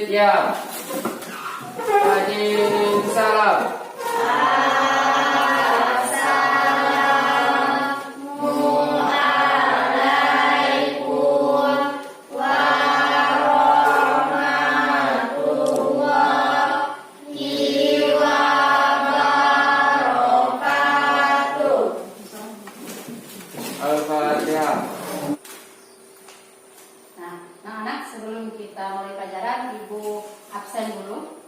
Diam. Rajin salam. Al-Fatihah. Nah, anak-anak, sebelum kita mulai pelajaran, Ibu absen dulu.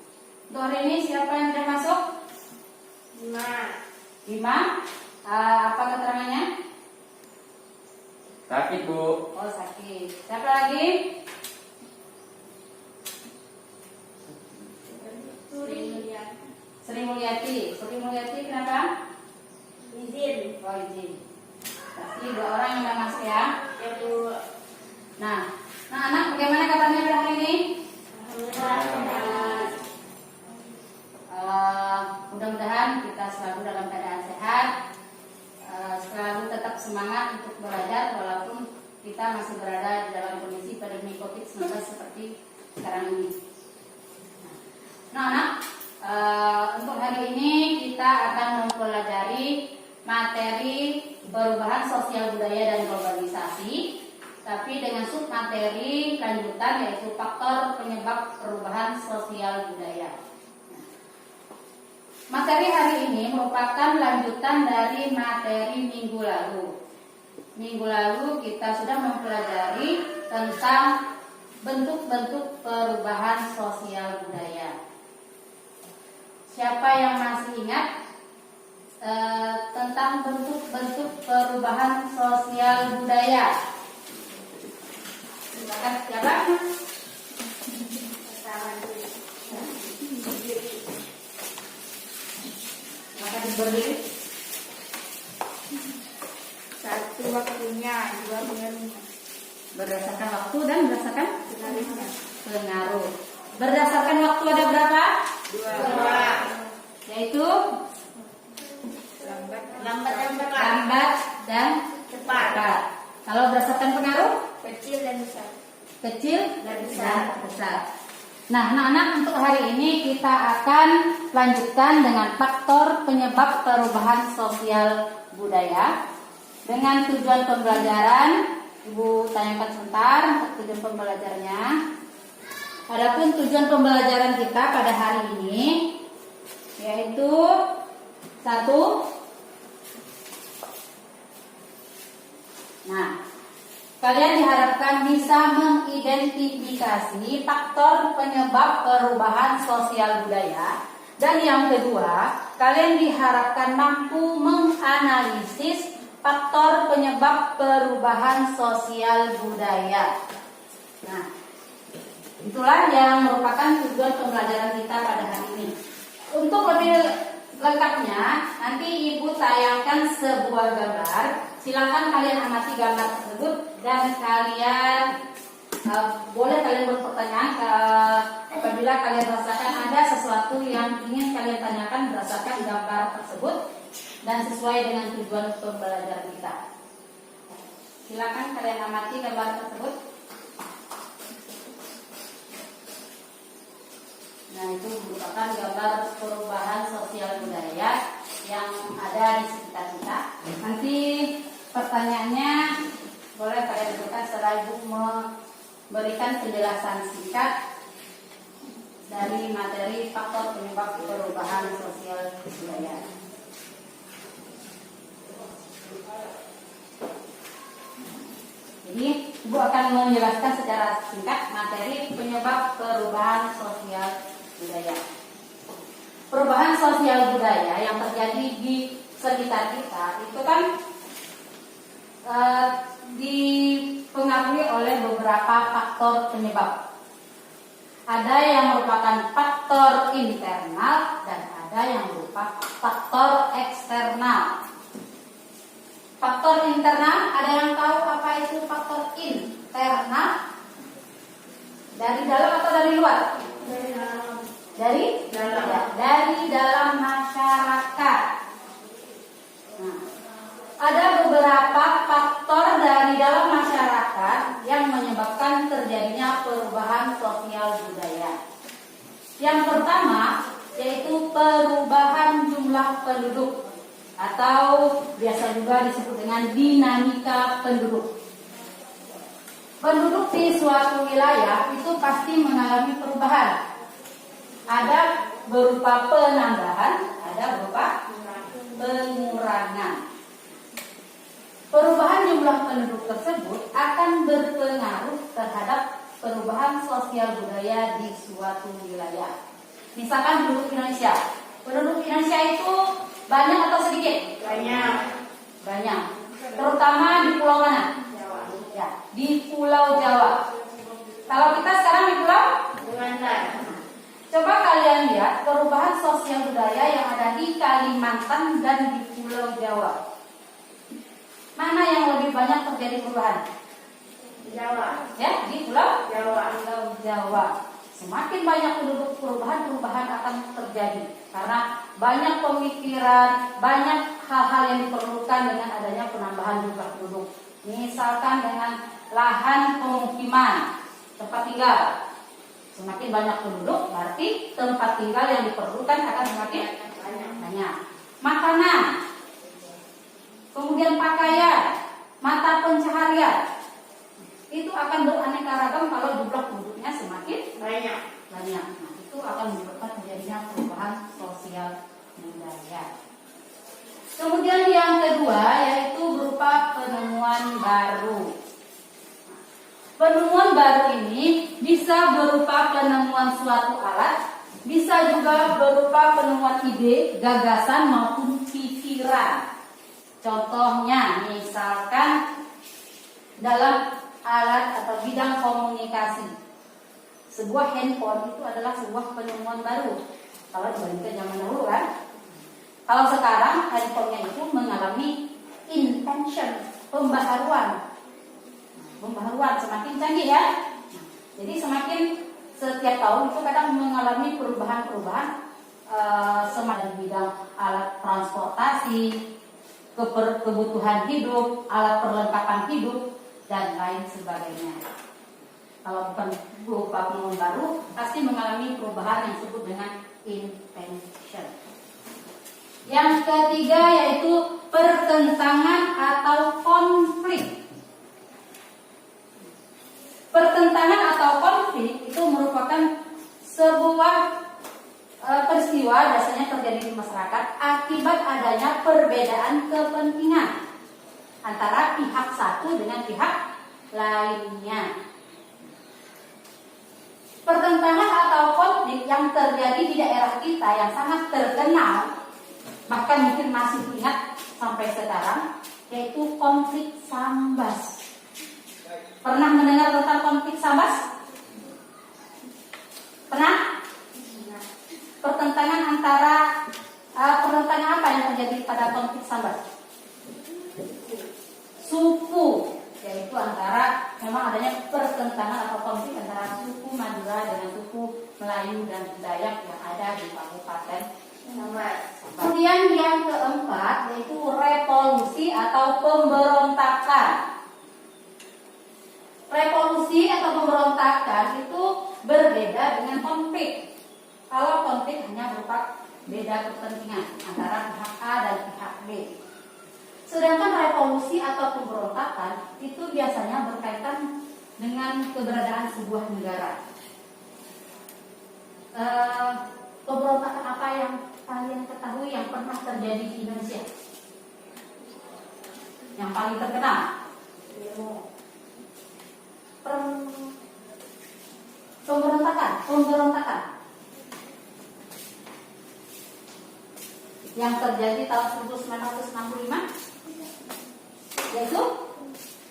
Untuk hari ini siapa yang sudah masuk? 5. Apa keterangannya? Sakit, Bu. Oh, sakit. Siapa lagi? Sri Mulyati. Sri Mulyati kenapa? Izin. Oh, izin. Pasti 2 orang yang sudah masuk ya. Ya, Bu. Nah, anak, bagaimana kabarnya pada hari ini? Alhamdulillah. Mudah-mudahan kita selalu dalam keadaan sehat, selalu tetap semangat untuk belajar walaupun kita masih berada di dalam kondisi pandemi COVID-19 seperti sekarang ini. Nah, anak, untuk hari ini kita akan mempelajari materi perubahan sosial budaya dan globalisasi, tapi dengan submateri lanjutan yaitu faktor penyebab perubahan sosial budaya. Materi hari ini merupakan lanjutan dari materi minggu lalu. Minggu lalu kita sudah mempelajari tentang bentuk-bentuk perubahan sosial budaya. Siapa yang masih ingat tentang bentuk-bentuk perubahan sosial budaya? Silakan, siapa? Maka berdiri. 1 waktunya, 2 pengaruhnya. Berdasarkan waktu dan berdasarkan Pengaruhnya. pengaruh. Berdasarkan waktu ada berapa? 2. Yaitu Lambat dan cepat. Kalau berdasarkan pengaruh, Kecil dan besar. kecil Dan besar. Nah, anak-anak, untuk hari ini kita akan lanjutkan dengan faktor penyebab perubahan sosial budaya. Dengan tujuan pembelajaran, Ibu tanyakan sebentar untuk tujuan pembelajarannya. Adapun tujuan pembelajaran kita pada hari ini yaitu 1. Nah, kalian diharapkan bisa mengidentifikasi faktor penyebab perubahan sosial budaya. Dan yang kedua, kalian diharapkan mampu menganalisis faktor penyebab perubahan sosial budaya. Nah, itulah yang merupakan tujuan pembelajaran kita pada hari ini. Untuk lebih lengkapnya, nanti Ibu tayangkan sebuah gambar. Silakan kalian amati gambar tersebut dan kalian boleh kalian berpertanyaan apabila kalian rasakan ada sesuatu yang ingin kalian tanyakan berdasarkan gambar tersebut dan sesuai dengan tujuan pembelajaran kita. Silakan kalian amati gambar tersebut. Nah, itu merupakan gambar perubahan sosial budaya yang ada di sekitar kita. Nanti pertanyaannya boleh kalian berikan setelah Ibu memberikan penjelasan singkat dari materi faktor penyebab perubahan sosial budaya. Jadi, Ibu akan menjelaskan secara singkat materi penyebab perubahan sosial budaya. Perubahan sosial budaya yang terjadi di sekitar kita itu kan dipengaruhi oleh beberapa faktor penyebab. Ada yang merupakan faktor internal dan ada yang berupa faktor eksternal. Faktor internal, ada yang tahu apa itu faktor internal? Dari dalam atau dari luar? Dari dalam. Ya, dari dalam masyarakat. Nah, ada beberapa faktor dari dalam masyarakat yang menyebabkan terjadinya perubahan sosial budaya. perubahan jumlah penduduk atau biasa juga disebut dengan dinamika penduduk. Penduduk di suatu wilayah itu pasti mengalami perubahan. Ada berupa penambahan, ada berupa pengurangan. Perubahan jumlah penduduk tersebut akan berpengaruh terhadap perubahan sosial budaya di suatu wilayah. Misalkan penduduk Indonesia. Penduduk Indonesia itu banyak atau sedikit? Banyak. Banyak. Terutama di pulau mana? Jawa. Ya, di Pulau Jawa. Kalau kita sekarang di Pulau, Kalimantan. coba kalian lihat perubahan sosial budaya yang ada di Kalimantan dan di Pulau Jawa. Mana yang lebih banyak terjadi perubahan? Jawa. Ya, di Pulau Jawa. Jawa. Semakin banyak penduduk, perubahan akan terjadi karena banyak pemikiran, banyak hal-hal yang diperlukan dengan adanya penambahan jumlah penduduk. Misalkan dengan lahan pemukiman, tempat tinggal. Semakin banyak penduduk, berarti tempat tinggal yang diperlukan akan semakin banyak. Makanan, kemudian pakaian, mata pencaharian, itu akan beraneka ragam kalau jumlah penduduknya semakin Banyak. banyak. Nah, itu akan menyebabkan terjadinya perubahan sosial budaya. Kemudian yang kedua yaitu berupa penemuan baru. Penemuan baru ini bisa berupa penemuan suatu alat, bisa juga berupa penemuan ide, gagasan maupun pikiran. Contohnya, misalkan dalam alat atau bidang komunikasi, sebuah handphone itu adalah sebuah penemuan baru. Kalau dibandingkan zaman dahulu kan, kalau sekarang handphonenya itu mengalami invention, pembaharuan semakin canggih ya. Jadi semakin setiap tahun itu kadang mengalami perubahan semakin bidang alat transportasi, kebutuhan hidup, alat perlengkapan hidup, dan lain sebagainya. Kalau bukan berupa penemuan baru, pasti mengalami perubahan yang disebut dengan invention. Yang ketiga yaitu pertentangan atau konflik. Pertentangan atau konflik itu merupakan sebuah peristiwa biasanya terjadi di masyarakat akibat adanya perbedaan kepentingan antara pihak satu dengan pihak lainnya. Pertentangan atau konflik yang terjadi di daerah kita yang sangat terkenal, bahkan mungkin masih ingat sampai sekarang, yaitu konflik Sambas. Pernah mendengar tentang konflik Sambas? Pernah? Pertentangan antara pertentangan apa yang terjadi pada konflik Sambas? Suku, yaitu antara memang adanya pertentangan atau konflik antara suku Madura dengan suku Melayu dan Dayak yang ada di Kabupaten Sambas. Kemudian yang keempat yaitu revolusi atau pemberontakan. Revolusi atau pemberontakan itu berbeda dengan konflik. Kalau konflik hanya berupa beda kepentingan antara pihak A dan pihak B. Sedangkan revolusi atau pemberontakan itu biasanya berkaitan dengan keberadaan sebuah negara. Pemberontakan apa yang kalian ketahui yang pernah terjadi di Indonesia? Yang paling terkenal? Pemberontakan yang terjadi tahun 1965, yaitu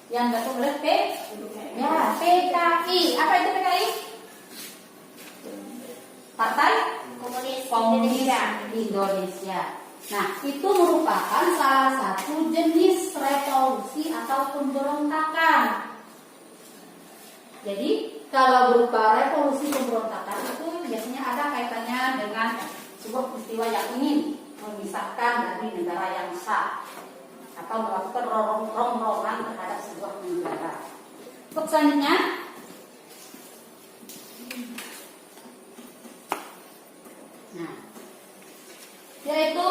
yang dilakukan oleh PKI. Apa itu PKI? Partai Komunis Indonesia. Nah, itu merupakan salah satu jenis revolusi atau pemberontakan. Jadi, kalau berupa revolusi pemberontakan itu biasanya ada kaitannya dengan sebuah peristiwa yang ingin memisahkan dari negara yang sah atau melakukan rongrongan terhadap sebuah negara. Untuk selanjutnya, nah, yaitu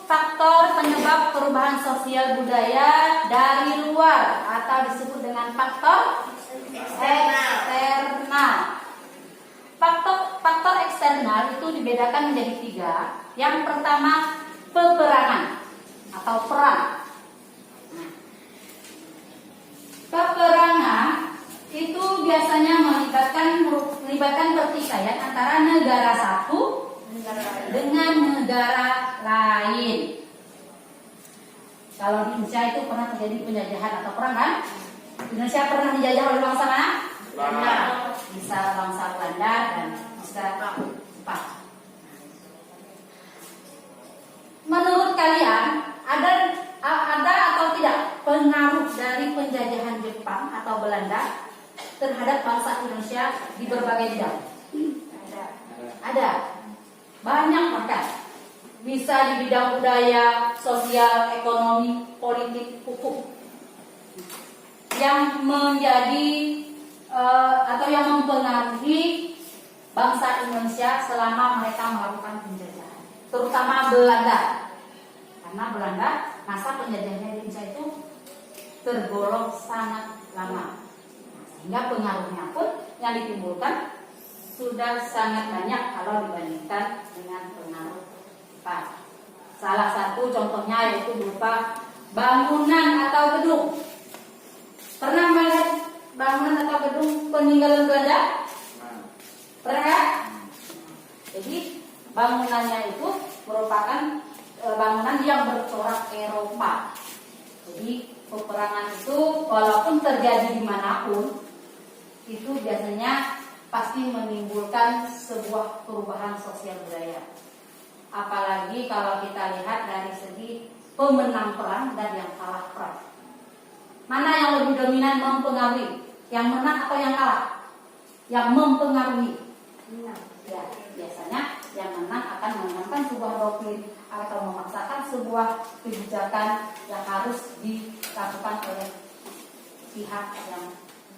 faktor penyebab perubahan sosial budaya dari luar atau disebut dengan faktor eksternal. Faktor eksternal itu dibedakan menjadi 3. Yang pertama, peperangan atau perang. Peperangan itu biasanya melibatkan pertikaian antara negara satu dengan negara lain. Kalau di Indonesia itu pernah terjadi penjajahan atau perang kan? Indonesia pernah dijajah oleh bangsa mana? Belanda. Bisa bangsa Belanda dan bangsa Jepang. Menurut kalian ada atau tidak pengaruh dari penjajahan Jepang atau Belanda terhadap bangsa Indonesia di berbagai bidang? Ada. Banyak bahkan. Bisa di bidang budaya, sosial, ekonomi, politik, hukum. Yang menjadi atau yang mempengaruhi bangsa Indonesia selama mereka melakukan penjajahan, terutama Belanda. Karena Belanda masa penjajahannya di Indonesia itu tergolong sangat lama, sehingga pengaruhnya pun yang ditimbulkan sudah sangat banyak kalau dibandingkan dengan pengaruh Jepang. Salah satu contohnya yaitu berupa bangunan atau gedung. Pernah melihat bangunan atau gedung peninggalan Belanda? Pernah ya? Jadi bangunannya itu merupakan bangunan yang bercorak Eropa. Jadi peperangan itu walaupun terjadi dimanapun, itu biasanya pasti menimbulkan sebuah perubahan sosial budaya. Apalagi kalau kita lihat dari segi pemenang perang dan yang kalah perang. Mana yang lebih dominan mempengaruhi? Yang menang atau yang kalah? Yang mempengaruhi. Ya, biasanya yang menang akan menentukan sebuah doktrin atau memaksakan sebuah kebijakan yang harus dilakukan oleh pihak yang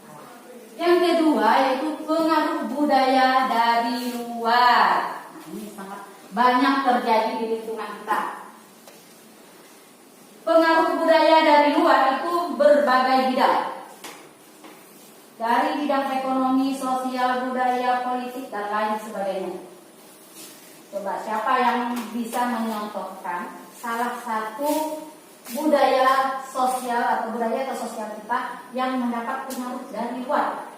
kalah. Yang kedua yaitu pengaruh budaya dari luar. Nah, ini sangat banyak terjadi di lingkungan kita. Pengaruh budaya dari luar itu berbagai bidang. Dari bidang ekonomi, sosial, budaya, politik, dan lain sebagainya. Coba siapa yang bisa menyontohkan salah satu budaya sosial atau sosial kita yang mendapat pengaruh dari luar?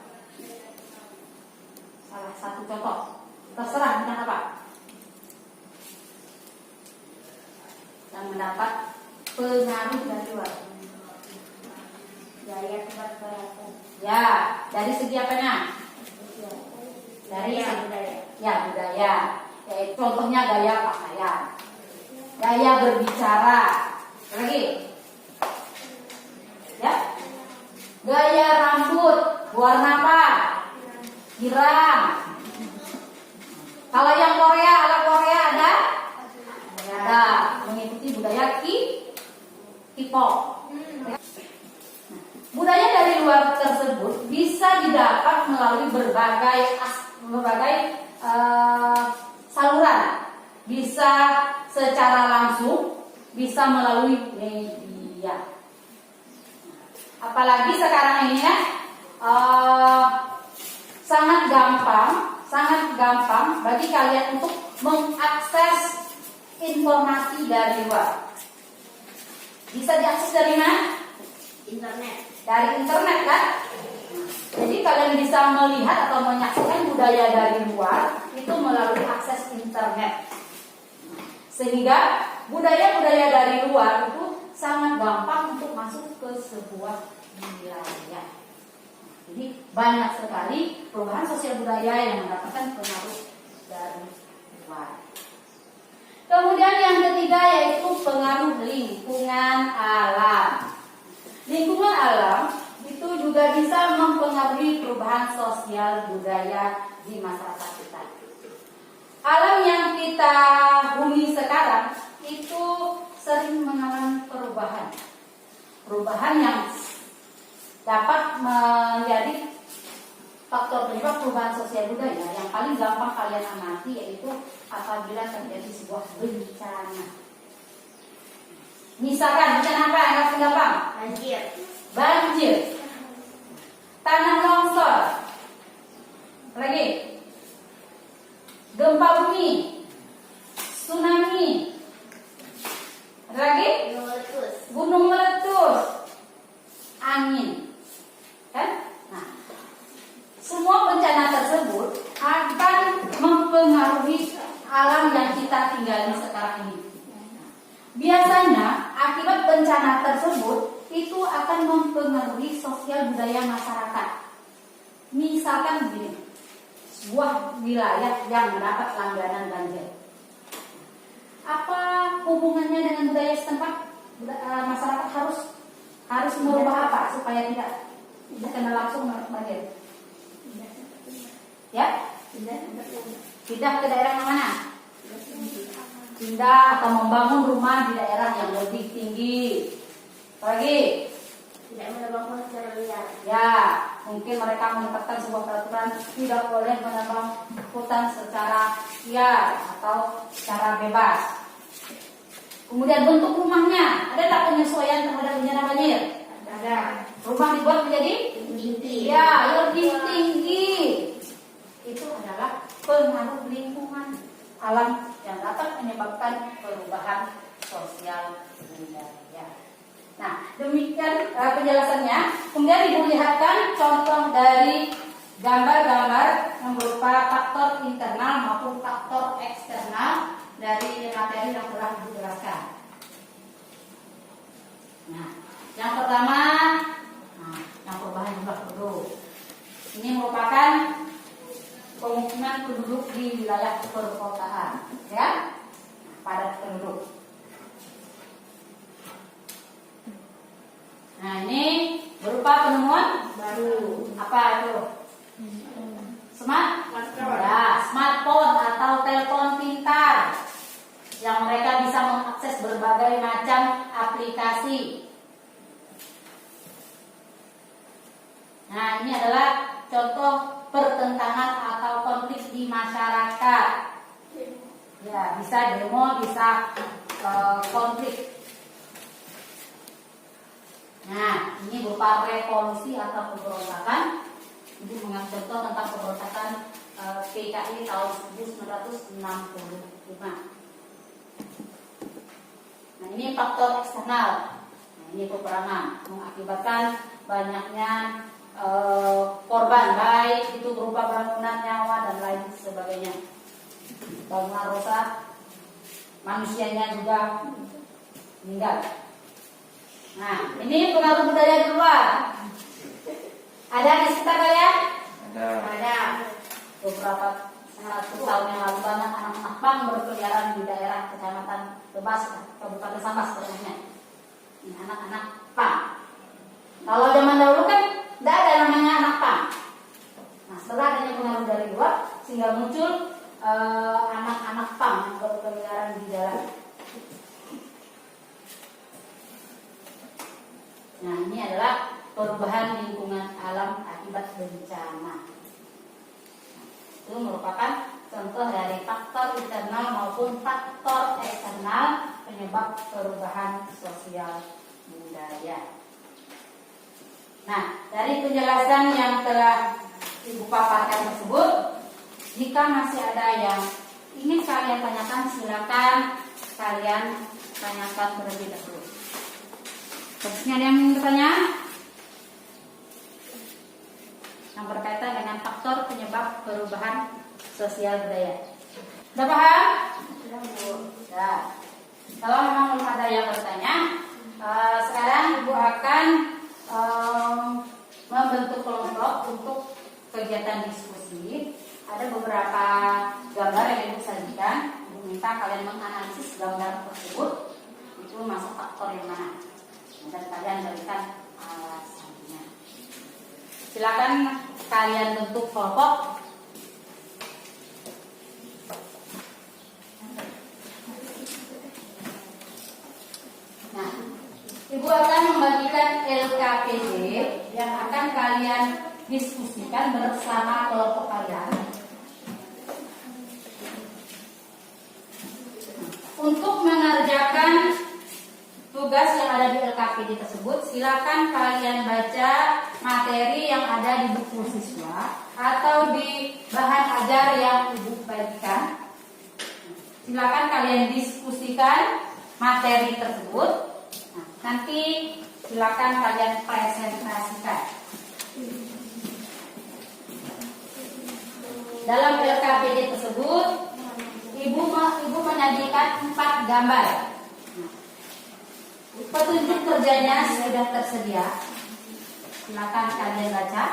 Salah satu contoh. Terserah bidang apa yang mendapat pengaruh dari luar. Gaya keberagaman. Ya, dari segi apanya? Dari Ya, segi budaya. ya budaya. Yaitu contohnya gaya pakaian, gaya berbicara, lagi, ya, gaya rambut, warna apa? Girang. Kalau yang Korea, ala Korea ada? Ada, mengikuti budaya K-pop. Budaya dari luar tersebut bisa didapat melalui berbagai saluran. Bisa secara langsung, bisa melalui media. Apalagi sekarang ini ya, sangat gampang bagi kalian untuk mengakses informasi dari luar. Bisa diakses dari mana? Internet. Dari internet kan? Jadi kalian bisa melihat atau menyaksikan budaya dari luar itu melalui akses internet. Sehingga budaya-budaya dari luar itu sangat gampang untuk masuk ke sebuah wilayah. Jadi banyak sekali perubahan sosial budaya yang mendapatkan pengaruh dari luar. Kemudian yang ketiga yaitu pengaruh lingkungan alam. Lingkungan alam itu juga bisa mempengaruhi perubahan sosial budaya di masyarakat kita. Alam yang kita huni sekarang itu sering mengalami perubahan yang dapat menjadi faktor faktor penyebab perubahan sosial budaya yang paling gampang kalian amati yaitu apabila terjadi sebuah bencana. Misalkan bencana apa yang harus gampang? Banjir. Banjir, tanah longsor, lagi gempa bumi, tsunami, lagi Gunung meletus. gunung meletus, angin, kan? Nah, semua bencana tersebut akan mempengaruhi alam yang kita tinggali sekarang ini. Biasanya akibat bencana tersebut itu akan mempengaruhi sosial budaya masyarakat. Misalkan begini, sebuah wilayah yang mendapat langganan banjir. Apa hubungannya dengan budaya setempat? Masyarakat harus merubah apa supaya tidak kena langsung banjir? Ya? Pindah ke daerah yang mana? Pindah atau membangun rumah di daerah yang lebih tinggi. Lagi, Tidak menebang pohon secara liar. ya, mungkin mereka menetapkan sebuah peraturan tidak boleh menebang hutan secara liar atau secara bebas. Kemudian bentuk rumahnya, ada tak penyesuaian terhadap bencana banjir? Ada. Rumah dibuat menjadi Tinggi. ya lebih tinggi. Itu adalah pengaruh lingkungan alam yang dapat menyebabkan perubahan sosial budaya. Nah, demikian penjelasannya. Kemudian Ibu lihatkan contoh dari gambar-gambar yang berupa faktor internal maupun faktor eksternal dari materi yang telah Ibu jelaskan. Nah, yang pertama, yang perubahan jumlah penduduk. Ini merupakan pemukiman penduduk di wilayah perkotaan, ya, padat penduduk. Nah, ini berupa penemuan baru. Apa itu? Smartphone. Ya, smartphone atau telepon pintar yang mereka bisa mengakses berbagai macam aplikasi. Nah, ini adalah contoh pertentangan atau konflik di masyarakat. Ya, bisa demo, bisa konflik. Nah, ini berupa revolusi atau pemberontakan. Ibu mengambil contoh tentang pemberontakan PKI tahun 1965. Nah, ini faktor eksternal. Nah, ini peperangan mengakibatkan banyaknya korban, baik itu berupa bangunan, nyawa dan lain sebagainya. Bangunan rusak, manusianya juga meninggal. Nah, ini pengaruh budaya di luar. Ada di sekitar kalian? Ada. Beberapa 100 tahun yang lalu banyak anak-anak pang berkeliaran di daerah kecamatan Tebas, Kabupaten Sambas sebenarnya. Ini anak-anak pang. Kalau zaman dahulu kan tidak ada namanya anak pang. Nah, setelah adanya pengaruh dari luar, sehingga muncul anak-anak pang yang berkeliaran di jalan. Nah, ini adalah perubahan lingkungan alam akibat bencana. Itu merupakan contoh dari faktor internal maupun faktor eksternal penyebab perubahan sosial budaya. Nah, dari penjelasan yang telah Ibu paparkan tersebut, jika masih ada yang ingin kalian tanyakan, silakan kalian tanyakan terlebih dahulu. Terusnya ada yang bertanya? Yang berkaitan dengan faktor penyebab perubahan sosial budaya. Sudah paham? Sudah. Kalau memang belum ada yang bertanya, sekarang Ibu akan membentuk kelompok untuk kegiatan diskusi. Ada beberapa gambar yang Ibu sajikan. Ibu minta kalian menganalisis gambar tersebut. Itu masuk faktor yang mana? Dan kalian berikan alasannya. Silakan kalian bentuk kelompok. Nah, Ibu akan membagikan LKPD yang akan kalian diskusikan bersama kelompok kalian. Untuk mengerjakan tugas yang ada di LKPD tersebut, silakan kalian baca materi yang ada di buku siswa atau di bahan ajar yang Ibu bagikan. Silakan kalian diskusikan materi tersebut. Nah, nanti silakan kalian presentasikan. Dalam LKPD tersebut, Ibu menyajikan 4 gambar. Petunjuk kerjanya sudah tersedia. Silakan kalian baca.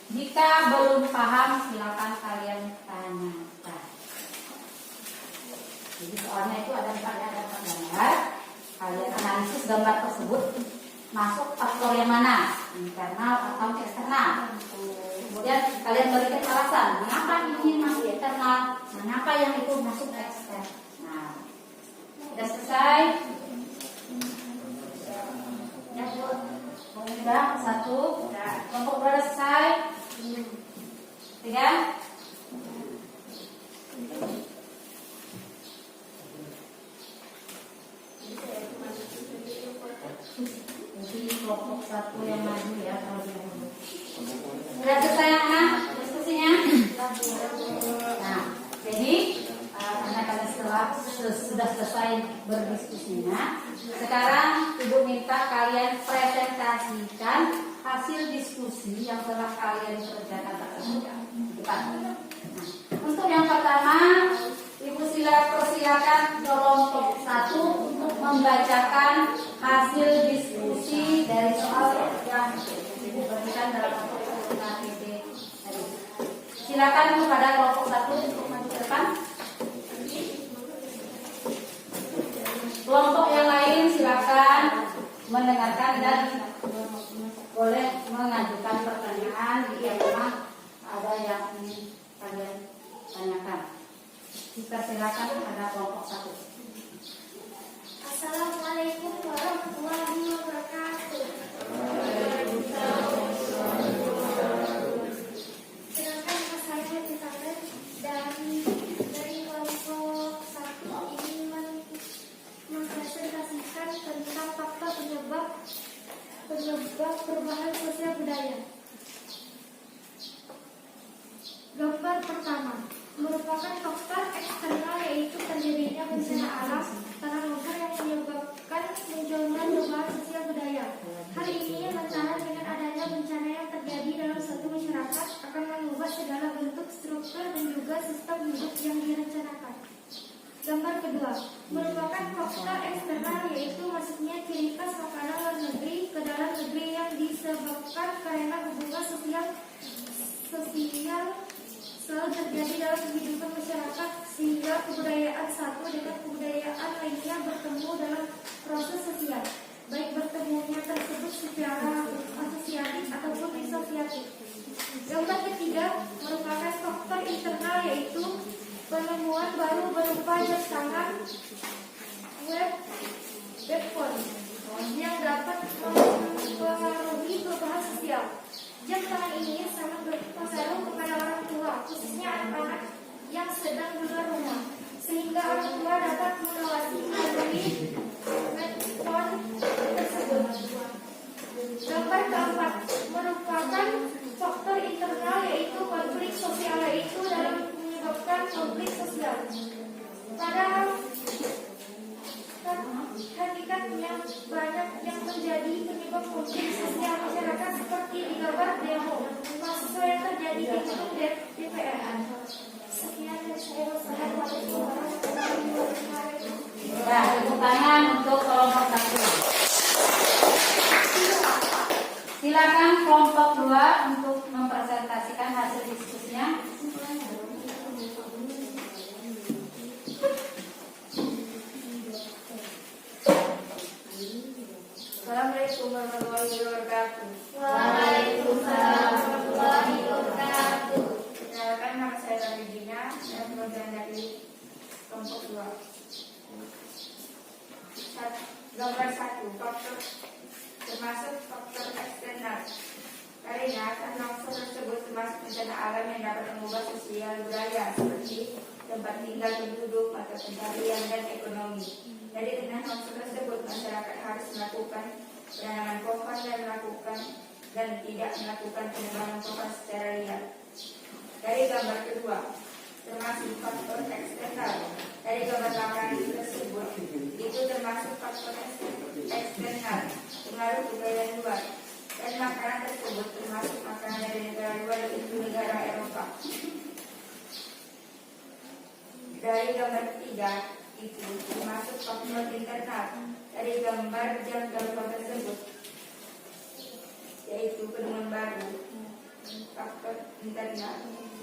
Jika belum paham, silakan kalian tanyakan. Jadi soalnya itu ada 4 gambar. Kalian analisis gambar tersebut masuk faktor yang mana, internal atau eksternal. Kemudian kalian berikan alasan mengapa ini masuk internal, mengapa yang itu masuk eksternal. Nah, sudah selesai. Sudah 1, kelompok 2 sudah selesai. 3. Jadi kelompok 1 yang maju ya kalau dia dulu. Sudah selesai anak diskusinya. Nah, jadi anak-anak sudah selesai berdiskusinya. Sekarang Ibu minta kalian presentasikan hasil diskusi yang telah kalian kerjakan tersebut. Nah, untuk yang pertama, Ibu persilakan kelompok 1 untuk membacakan hasil diskusi dari soal yang Ibu berikan dalam LKPD tadi. Silakan kepada kelompok 1 untuk maju ke depan. Kelompok yang lain silakan mendengarkan dan boleh mengajukan pertanyaan jika memang ada yang ingin kalian tanyakan. Silakan kepada kelompok 1. Assalamualaikum warahmatullahi wabarakatuh. Silakan Mas saya Tifanet dari kelompok 1 ingin mempresentasikan tentang faktor penyebab perubahan sosial budaya. Gambar pertama merupakan faktor eksternal, yaitu terjadinya bencana alam, tanah longsor yang menyebabkan munculnya perubahan sosial budaya. Hal ini lantaran dengan adanya bencana yang terjadi dalam suatu masyarakat akan mengubah segala bentuk, struktur, dan juga sistem hidup yang direncanakan. Gambar kedua merupakan faktor eksternal, yaitu masuknya ciri khas makanan luar negeri ke dalam negeri yang disebabkan karena hubungan sosial selalu terjadi dalam kehidupan masyarakat, sehingga kebudayaan satu dengan kebudayaan lainnya bertemu dalam proses sosial, baik bertemunya tersebut secara asosiatif ataupun disosiatif. Gambar ketiga merupakan faktor internal, yaitu penemuan baru berupa jam tangan webphone yang dapat mempengaruhi perubahan sosial. Jam tangan ini sangat berpengaruh kepada orang tua, khususnya anak-anak yang sedang keluar rumah, sehingga orang tua dapat mengawasi melalui smartphone tersebut. Gambar keempat merupakan faktor internal, yaitu konflik sosial, yaitu dalam menyebabkan konflik sosial. Pada hakikatnya banyak yang menjadi penyebab konflik sosial masyarakat, seperti di gambar demo mahasiswa yang terjadi di gedung DPR. Sekian dari saya. Wassalamualaikum warahmatullahi wabarakatuh. Ya, tepuk tangan untuk kelompok 1. Silakan kelompok 2 untuk mempresentasikan hasil diskusinya. Assalamualaikum warahmatullahi wabarakatuh. Waalaikumsalam warahmatullahi wabarakatuh. Perkenalkan, nama saya Regina, saya program dari kelompok 2. Gambar 1, faktor termasuk faktor eksternal. Karena kan longsor tersebut termasuk bencana alam yang dapat mengubah sosial budaya seperti tempat tinggal penduduk, mata pencarian, dan ekonomi. Dari dengan longsor tersebut, masyarakat harus melakukan penanaman pohon dan tidak melakukan penebangan pohon secara liar. Dari gambar kedua, termasuk faktor eksternal. Dari gambar belakang tersebut, itu termasuk faktor eksternal, pengaruh budaya luar. Dan makanan tersebut termasuk makanan dari negara luar, yaitu negara Eropa. Dari gambar ketiga, itu termasuk faktor internal. Dari gambar jam telepon tersebut, yaitu penemuan baru, faktor internal.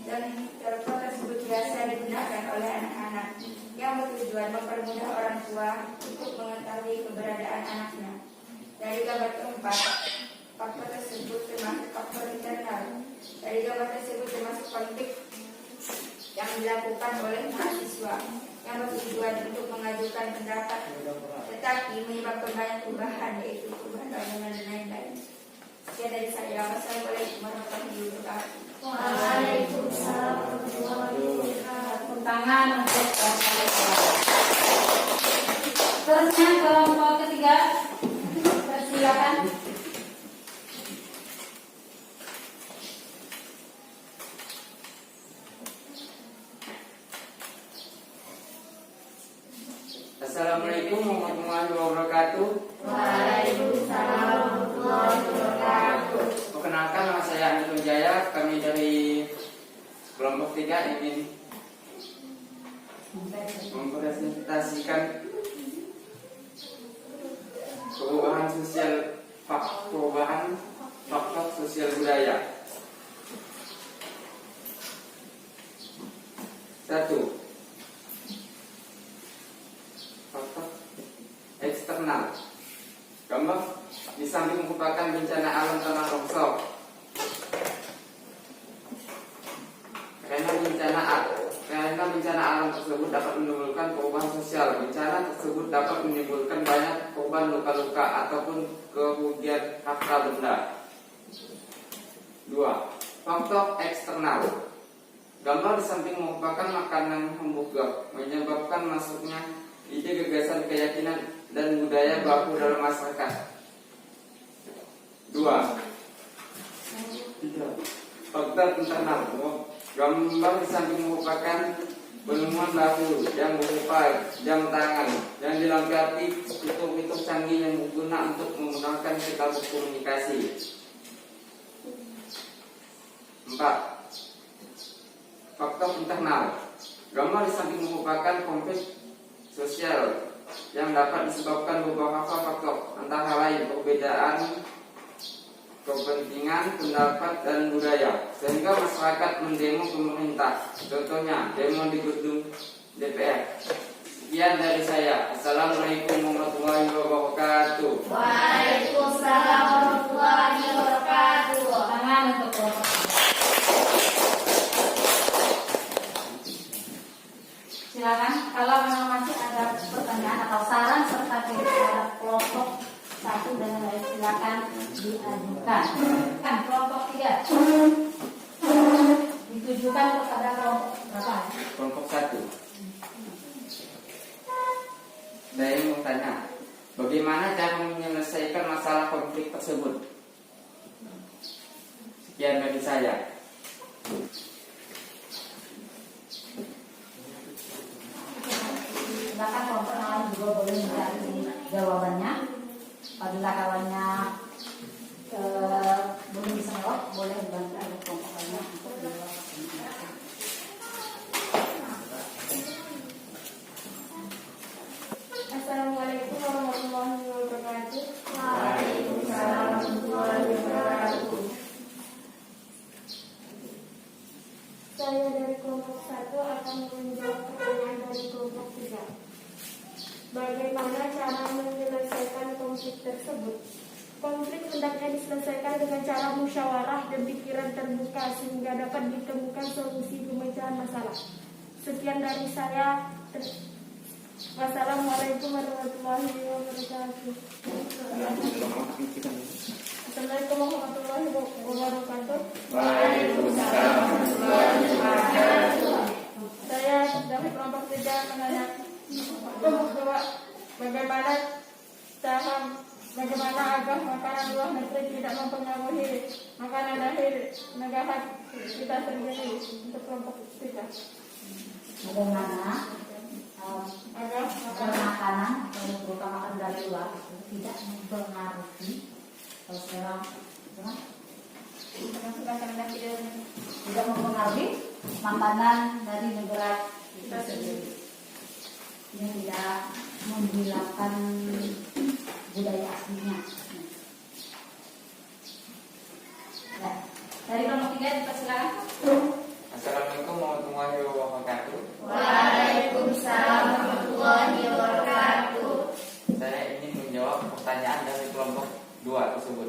Dan telepon tersebut biasa digunakan oleh anak-anak yang bertujuan mempermudah orang tua untuk mengetahui keberadaan anaknya. Dari gambar keempat, faktor tersebut termasuk faktor internal. Dari gambar tersebut termasuk konflik yang dilakukan oleh mahasiswa yang bertujuan untuk mengajukan pendapat, tetapi menyebabkan banyak perubahan, yaitu perubahan bangunan dan lain-lain. Sekian dari saya. Wassalamualaikum warahmatullahi wabarakatuh. Waalaikumsalam warahmatullahi wabarakatuh. Tangan untuk terusnya kelompok ketiga, persilakan. Assalamualaikum warahmatullahi wabarakatuh. Waalaikumsalam warahmatullahi wabarakatuh. Perkenalkan, nama saya Anil Jaya. Kami dari kelompok 3 ingin mempresentasikan perubahan faktor sosial budaya. 1. Faktor eksternal. Gambar di samping merupakan bencana alam tanah longsor. Karena bencana alam tersebut dapat menimbulkan perubahan sosial. Bencana tersebut dapat menimbulkan banyak korban luka-luka ataupun kerugian harta benda. 2. Faktor eksternal. Gambar di samping merupakan makanan hamburger, menyebabkan masuknya ide, gagasan, keyakinan, dan budaya baku dalam masyarakat. 2. Faktor internal. Gambar di samping merupakan penemuan baru yang berupa jam tangan yang dilengkapi fitur-fitur canggih yang berguna untuk menggunakan kita berkomunikasi. 4. Faktor internal. Gambar di samping merupakan konflik sosial yang dapat disebabkan beberapa faktor, antara lain perbedaan kepentingan, pendapat, dan budaya, sehingga masyarakat mendemo pemerintah. Contohnya demo di gedung DPR. Sekian dari saya. Assalamualaikum warahmatullahi wabarakatuh. Waalaikumsalam warahmatullahi wabarakatuh. Tangan untuk kelompok. Silakan, kalau memang masih ada pertanyaan atau saran serta kritik terhadap kelompok 1 dan lain, silakan diajukan. Kan kelompok 3 ditujukan kepada kelompok berapa? Kelompok 1. Saya ingin bertanya, bagaimana cara menyelesaikan masalah konflik tersebut? Sekian dari saya. Silakan kelompok yang lain juga boleh mencari jawabannya. Apabila kawannya belum bisa jawab, boleh dibantu oleh kelompok lainnya untuk menjawab pertanyaan. Assalamualaikum warahmatullahi wabarakatuh. Waalaikumsalam warahmatullahi wabarakatuh. Saya dari kelompok 1 akan menjawab pertanyaan dari kelompok 3. Bagaimana cara menyelesaikan konflik tersebut? Konflik hendaknya diselesaikan dengan cara musyawarah dan pikiran terbuka sehingga dapat ditemukan solusi pemecahan masalah. Sekian dari saya. Wassalamualaikum warahmatullahi wabarakatuh. Assalamualaikum warahmatullahi wabarakatuh. Waalaikumsalam warahmatullahi wabarakatuh. Saya dari kelompok 3 menanyakan kelompok 2, bagaimana agar makanan luar negeri tidak mempengaruhi makanan lahir negara kita sendiri untuk kelompok 3. Bagaimana Agar agar makanan terutama makanan dari luar itu tidak mempengaruhi kalau sekarang tidak mempengaruhi makanan dari negara kita sendiri. Ini tidak menghilangkan budaya aslinya. Ya. Dari kelompok 3 dipersilakan. Assalamualaikum warahmatullahi wabarakatuh. Waalaikumsalam warahmatullahi wabarakatuh. Saya ingin menjawab pertanyaan dari kelompok 2 tersebut.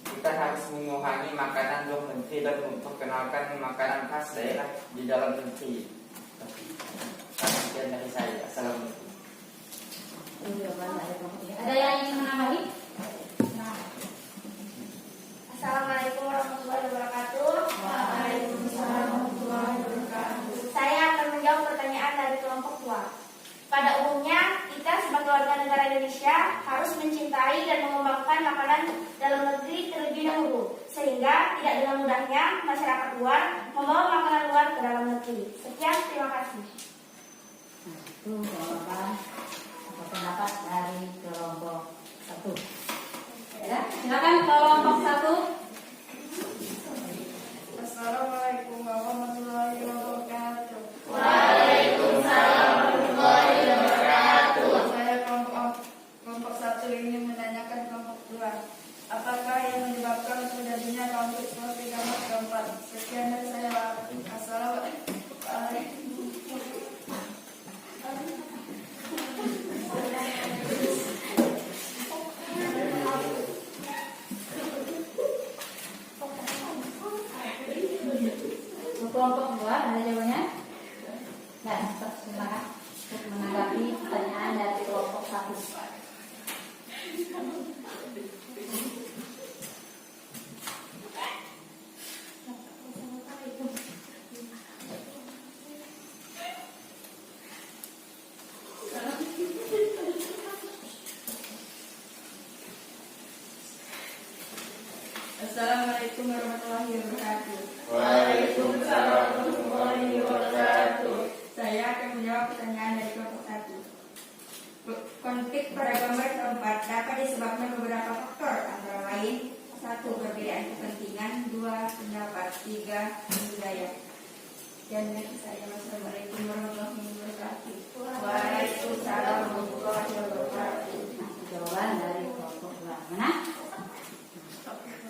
Kita harus mengurangi makanan luar negeri dan memperkenalkan makanan khas daerah di dalam negeri. Sekian dari saya. Assalamualaikum. Ada yang ingin menambahi? Assalamualaikum warahmatullahi wabarakatuh. Waalaikumsalam warahmatullahi wabarakatuh. Saya akan menjawab pertanyaan dari kelompok 2. Pada umumnya, kita sebagai warga negara Indonesia harus mencintai dan mengembangkan makanan dalam negeri terlebih dahulu, sehingga tidak dengan mudahnya masyarakat luar membawa makanan luar ke dalam negeri. Sekian, terima kasih. Itu jawaban atau pendapat dari kelompok 1. Ya, silakan kelompok 1. Assalamualaikum warahmatullahi wabarakatuh. Waalaikumsalam warahmatullahi wabarakatuh. Saya kelompok 1 ingin menanyakan kelompok 2. Apakah yang menyebabkan terjadinya konflik seperti keempat? Sekian dari saya. Assalamualaikum. Kelompok 2 ada jawabannya? Dan silakan untuk menanggapi pertanyaan dari kelompok 1. Assalamualaikum warahmatullahi wabarakatuh. Waalaikumsalam warahmatullahi wabarakatuh. Saya akan menjawab pertanyaan dari kelompok 1. Konflik pada gambar keempat dapat disebabkan beberapa faktor, antara lain 1. Perbedaan kepentingan, 2. Pendapat, 3. Budaya. Dan dari saya, wassalamualaikum warahmatullahi wabarakatuh. Waalaikumsalam warahmatullahi wabarakatuh. Jawaban dari kelompok 2. Mana?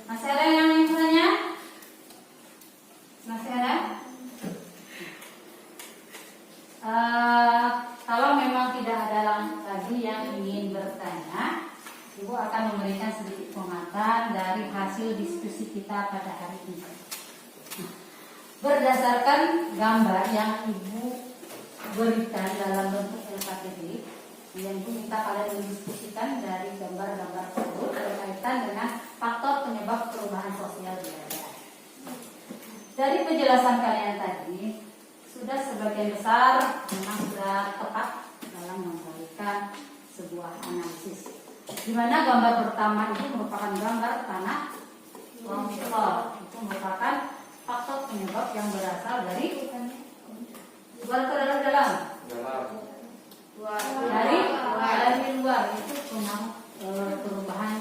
Masih ada yang ingin bertanya? Masih ada? Kalau memang tidak ada lagi yang ingin bertanya, Ibu akan memberikan sedikit pengantar dari hasil diskusi kita pada hari ini. Berdasarkan gambar yang Ibu berikan dalam bentuk LKTB, yang Ibu minta kalian mendiskusikan dari gambar-gambar tersebut berkaitan dengan faktor penyebab perubahan sosial budaya. Dari penjelasan kalian tadi, sudah sebagian besar memang sudah tepat dalam memberikan sebuah analisis. Di mana gambar pertama itu merupakan gambar tanah longsor. Itu merupakan faktor penyebab yang berasal dari luar ke dalam. Dari luar itu pengaruh perubahan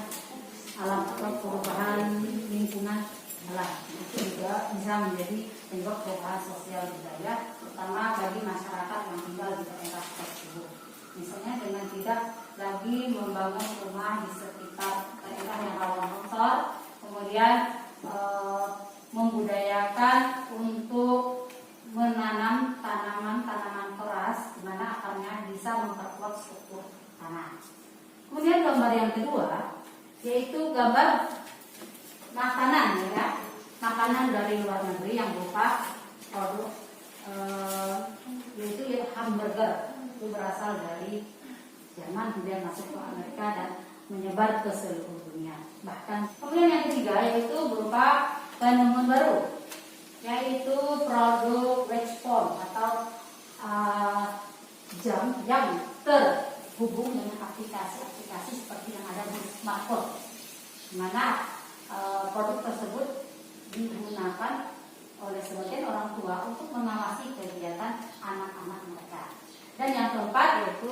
alam atau perubahan lingkungan alam. Itu juga bisa menjadi penyebab perubahan sosial budaya, terutama bagi masyarakat yang tinggal di daerah tersebut. Misalnya dengan tidak lagi membangun rumah di sekitar daerah yang rawan longsor, kemudian membudayakan untuk menanam tanaman keras di mana akarnya bisa memperkuat struktur tanah. Kemudian gambar yang kedua yaitu gambar makanan, ya. Makanan pesanan dari luar negeri yang berupa produk yaitu hamburger, itu berasal dari Jerman kemudian masuk ke Amerika dan menyebar ke seluruh dunia. Bahkan kemudian yang ketiga yaitu berupa penemuan baru, yaitu produk watch phone atau jam yang terhubung dengan aplikasi-aplikasi seperti yang ada di smartphone, di mana produk tersebut digunakan oleh sebagian orang tua untuk mengawasi kegiatan anak-anak mereka. Dan yang keempat yaitu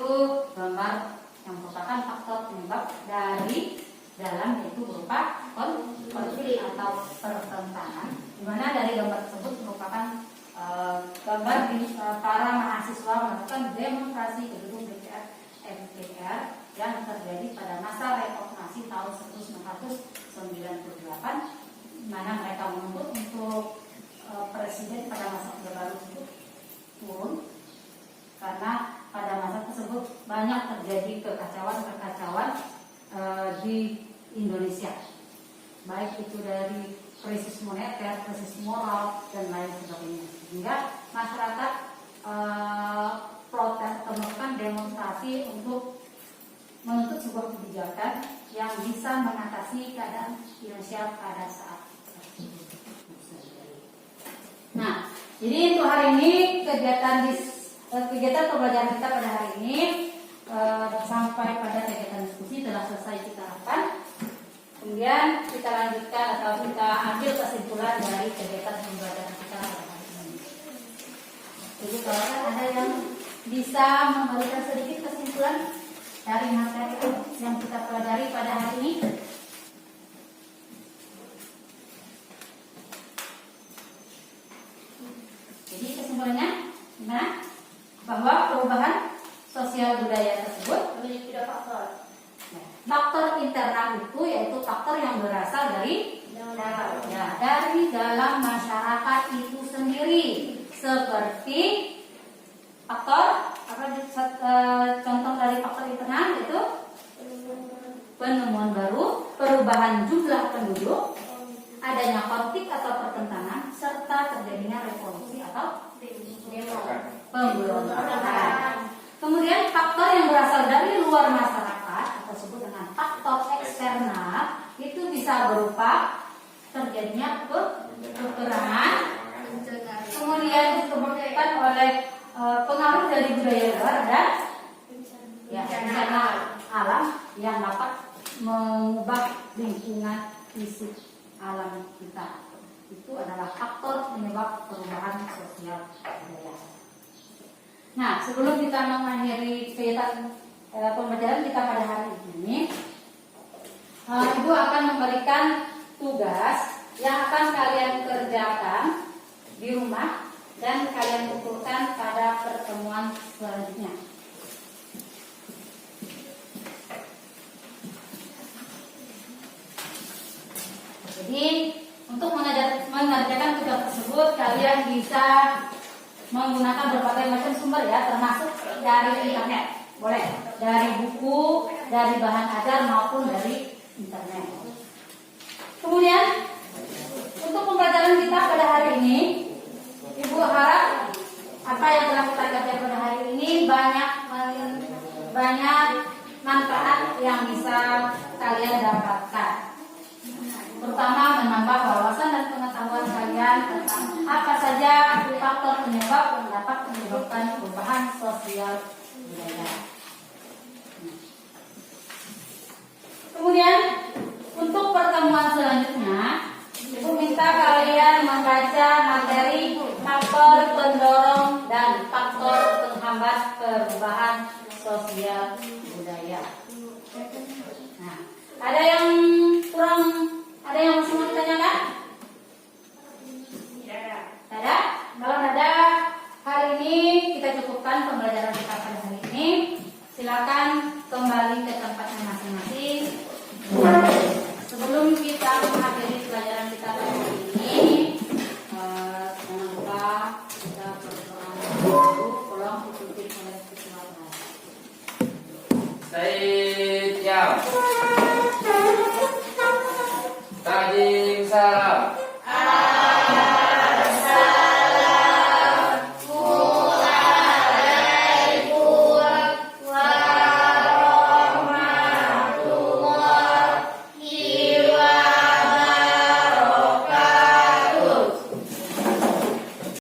gambar yang merupakan faktor penyebab dari dalam, yaitu berupa konflik atau pertentangan, di mana dari gambar tersebut merupakan gambar di para mahasiswa melakukan demonstrasi ke gedung DPR MPR yang terjadi pada masa reformasi tahun 1998, di mana mereka menuntut untuk presiden pada masa Orde Baru tersebut turun karena pada masa tersebut banyak terjadi kekacauan di Indonesia, baik itu dari krisis moneter, krisis moral dan lain sebagainya, sehingga masyarakat protes atau melakukan demonstrasi untuk menuntut sebuah kebijakan yang bisa mengatasi keadaan finansial pada saat tersebut. Nah, jadi untuk hari ini kegiatan pembelajaran kita pada hari ini sampai pada kegiatan diskusi telah selesai kita lakukan. Kemudian kita lanjutkan atau kita ambil kesimpulan dari kegiatan pembelajaran kita pada hari ini. Jadi kalau ada yang bisa memberikan sedikit kesimpulan dari materi yang kita pelajari pada hari ini. Jadi kesimpulannya, bahwa perubahan sosial budaya tersebut memiliki 3 faktor. Faktor internal itu yaitu faktor yang berasal dari dalam masyarakat itu sendiri, seperti faktor contoh dari faktor internal yaitu penemuan baru, perubahan jumlah penduduk, adanya konflik atau pertentangan, serta terjadinya revolusi atau pemberontakan. Kemudian faktor yang berasal dari luar masyarakat atau disebut dengan faktor eksternal itu bisa berupa terjadinya peperangan, kemudian disebabkan oleh pengaruh dari budaya luar dan bencana alam yang dapat mengubah lingkungan fisik alam kita. Itu adalah faktor penyebab perubahan sosial budaya. Nah, sebelum kita mengakhiri kegiatan pembelajaran kita pada hari ini, Ibu akan memberikan tugas yang akan kalian kerjakan di rumah dan kalian kumpulkan pada pertemuan selanjutnya. Jadi untuk mengerjakan tugas tersebut kalian bisa menggunakan berbagai macam sumber ya, termasuk dari internet. Boleh dari buku, dari bahan ajar maupun dari internet. Kemudian untuk pembelajaran kita pada hari ini, Ibu harap apa yang telah kita kerjakan pada hari ini banyak manfaat yang bisa kalian dapatkan. Terutama menambah wawasan dan pengetahuan kalian tentang apa saja faktor penyebab yang dapat menyebabkan perubahan sosial budaya. Kemudian untuk pertemuan selanjutnya, Ibu minta kalian membaca materi faktor pendorong dan faktor penghambat perubahan sosial budaya. Nah, ada yang masih mau ditanyakan? Tidak ada? Kalau ada, hari ini kita cukupkan pembelajaran kita pada hari ini. Silakan kembali ke tempatnya masing-masing. Sebelum kita mengakhiri pelajaran kita pada hari ini, jangan lupa kita berdoa dulu. Tolong ikuti oleh ketua kelas. Siap. Tajim salam.